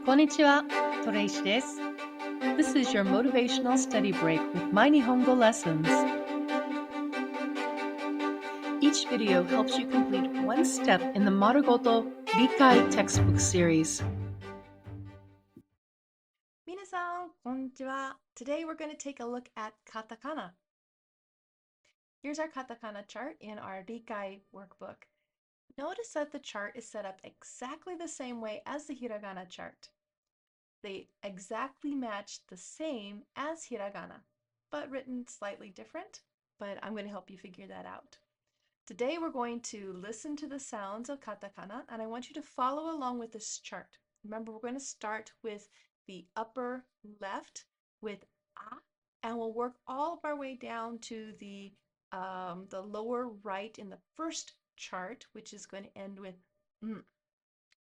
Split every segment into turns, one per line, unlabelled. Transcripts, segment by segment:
Konnichiwa, Toreishi desu. This is your motivational study break with My Nihongo lessons. Each video helps you complete one step in the Marugoto Rikai textbook series.
皆さん、こんにちは。Today we're going to take a look at katakana. Here's our katakana chart in our Rikai workbook. Notice that the chart is set up exactly the same way as the hiragana chart. They exactly match the same as hiragana, but written slightly different, but I'm going to help you figure that out. Today we're going to listen to the sounds of katakana, and I want you to follow along with this chart. Remember, we're going to start with the upper left with a, and we'll work all of our way down to the lower right in the first chart, which is going to end with m.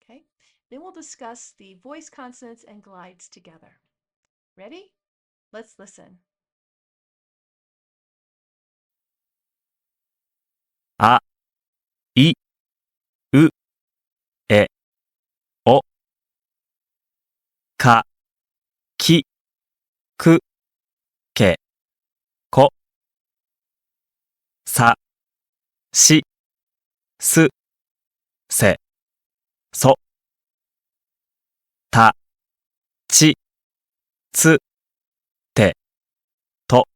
Okay? Then we'll discuss the voice consonants and glides together. Ready? Let's listen.
あ、い、う、え、お、か、き、く、け、こ、さ、し、す、せ、そ、た、ち、つ、て、と、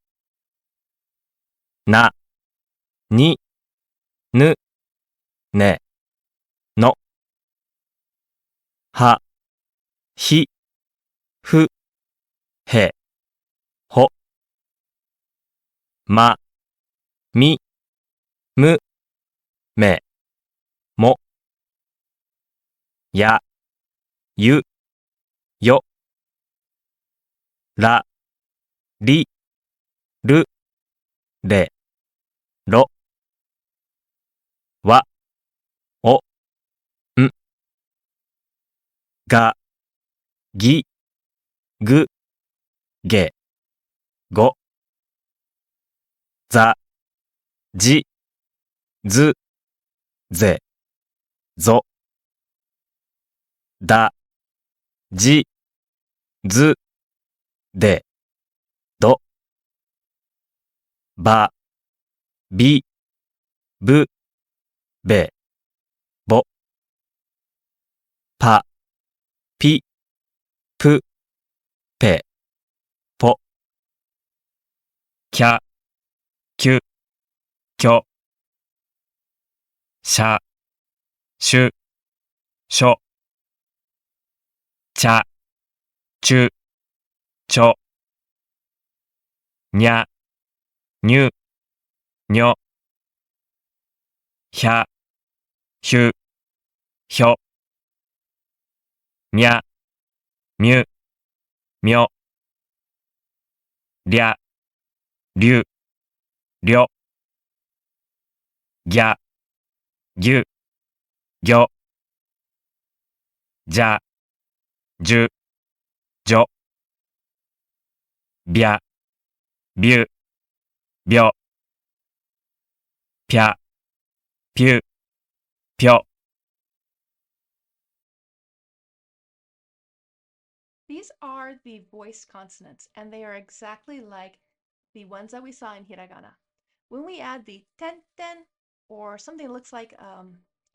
な、に、ぬ、ね、の、は、ひ、ふ、へ、ほ、ま、み、む、め、も、や、ゆ、よ、ら、り、る、れ、ろ、わ、お、ん、が、ぎ、ぐ、げ、ご、ざ、じ、ず、ぜ、ぞ、だ、じ、ず、で、ど、ば、び、ぶ、べ、ぼ、ぱ、ぴ、ぷ、ぺ、ぽ、きゃ、きゅ、きょ、しゃ、しゅ、しょ、ちゃ、ちゅ、ちょ、にゃ、にゅ、にょ、ひゃ、ひゅ、ひょ、みゃ、みゅ、みょ、りゃ、りゅ、りょ、ぎゃ、ぎゅ、ぎょ、じゃ、じゅ、じょ、びゃ、びゅ、びょ、ぴゃ、ぴゅ、ぴょ。
These are the voice consonants, and they are exactly like the ones that we saw in hiragana. When we add the ten ten or something that looks like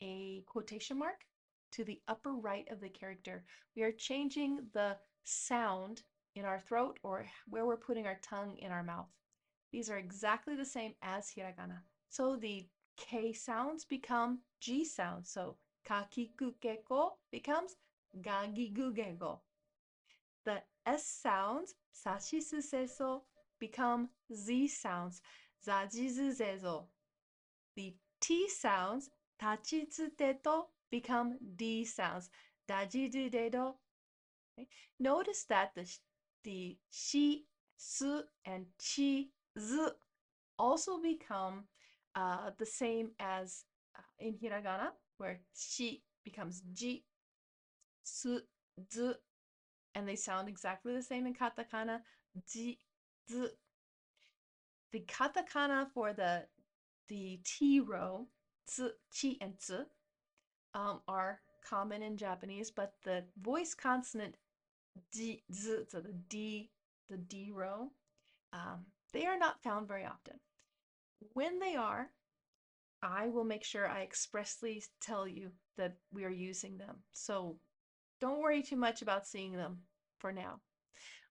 a quotation mark to the upper right of the character, we are changing the sound in our throat or where we're putting our tongue in our mouth. These are exactly the same as hiragana. So the K sounds become G sounds. So kakikukeko becomes gagigugego. The S sounds, sashisuseso, become Z sounds, zajizuzezo. The T sounds, tachitsuteto, become D sounds, dajidudedo. Okay? Notice that the shi, su, and chi, z also become the same as in hiragana, where shi becomes ji, su, z, and they sound exactly the same in katakana, ji, z. The katakana for the T row, zi, chi, and zi, are common in Japanese, but the voice consonant d, z, so the D row, they are not found very often. When they are, I will make sure I expressly tell you that we are using them. So don't worry too much about seeing them for now.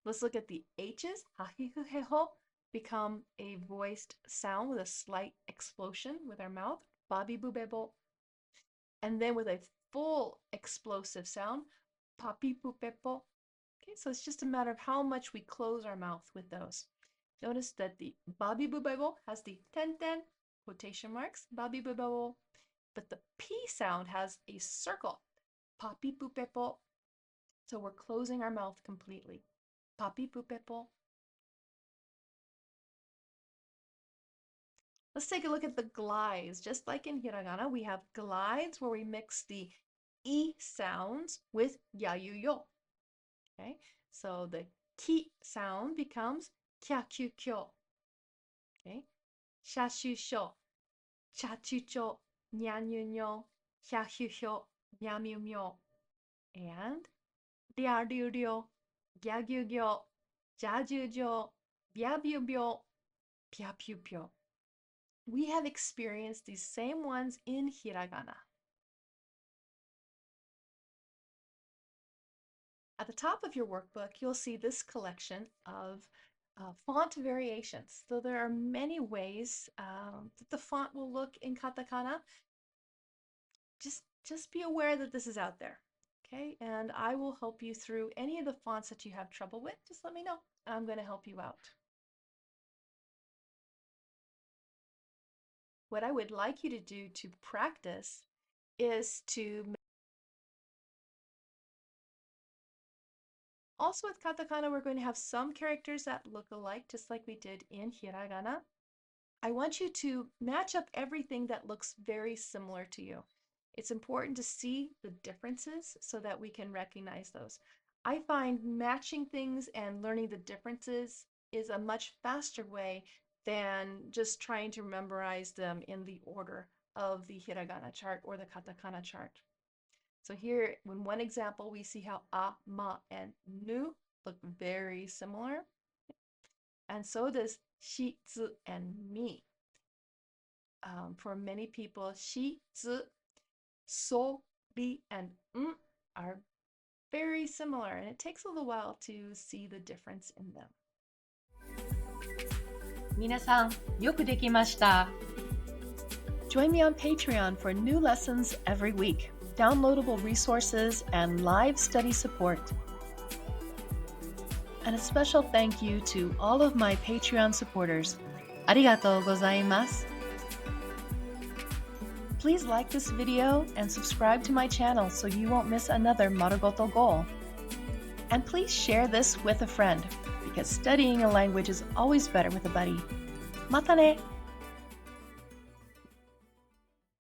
Let's look at the H's. Hahihu heho become a voiced sound with a slight explosion with our mouth. Babi bubebo. And then with a full explosive sound. Papi pupepo. Okay, so it's just a matter of how much we close our mouth with those. Notice that the babi bubebo has the ten quotation marks, babi bubebo, but the P sound has a circle, papi pupepo. So we're closing our mouth completely. Papi pupepo. Let's take a look at the glides. Just like in hiragana, we have glides where we mix the I sounds with yayuyo. Okay, so the ki sound becomes kyakyukyo. Okay, shashusho, chachucho, nyanyunyo, hyahyuhyo, nyamyumyo, and ryaryu, gyagyugyo, jajujo, byabyubyo, pyapyupyo. We have experienced these same ones in hiragana. At the top of your workbook, you'll see this collection of font variations. So there are many ways that the font will look in katakana. Just be aware that this is out there, okay? And I will help you through any of the fonts that you have trouble with. Just let me know, and I'm going to help you out. What I would like you to do to practice is to also with katakana, we're going to have some characters that look alike, just like we did in hiragana. I want you to match up everything that looks very similar to you. It's important to see the differences so that we can recognize those. I find matching things and learning the differences is a much faster way than just trying to memorize them in the order of the hiragana chart or the katakana chart. So here, in one example, we see how a, ma, and nu look very similar. And so does shi, zi, and mi. For many people, shi, zi, so, ri, and are very similar, and it takes a little while to see the difference in them.
皆さん、よくできました。Join me on Patreon for new lessons every week, downloadable resources, and live study support. And a special thank you to all of my Patreon supporters. ありがとうございます。Please like this video and subscribe to my channel so you won't miss another Marugoto goal. And please share this with a friend, because studying a language is always better with a buddy. Mata ne!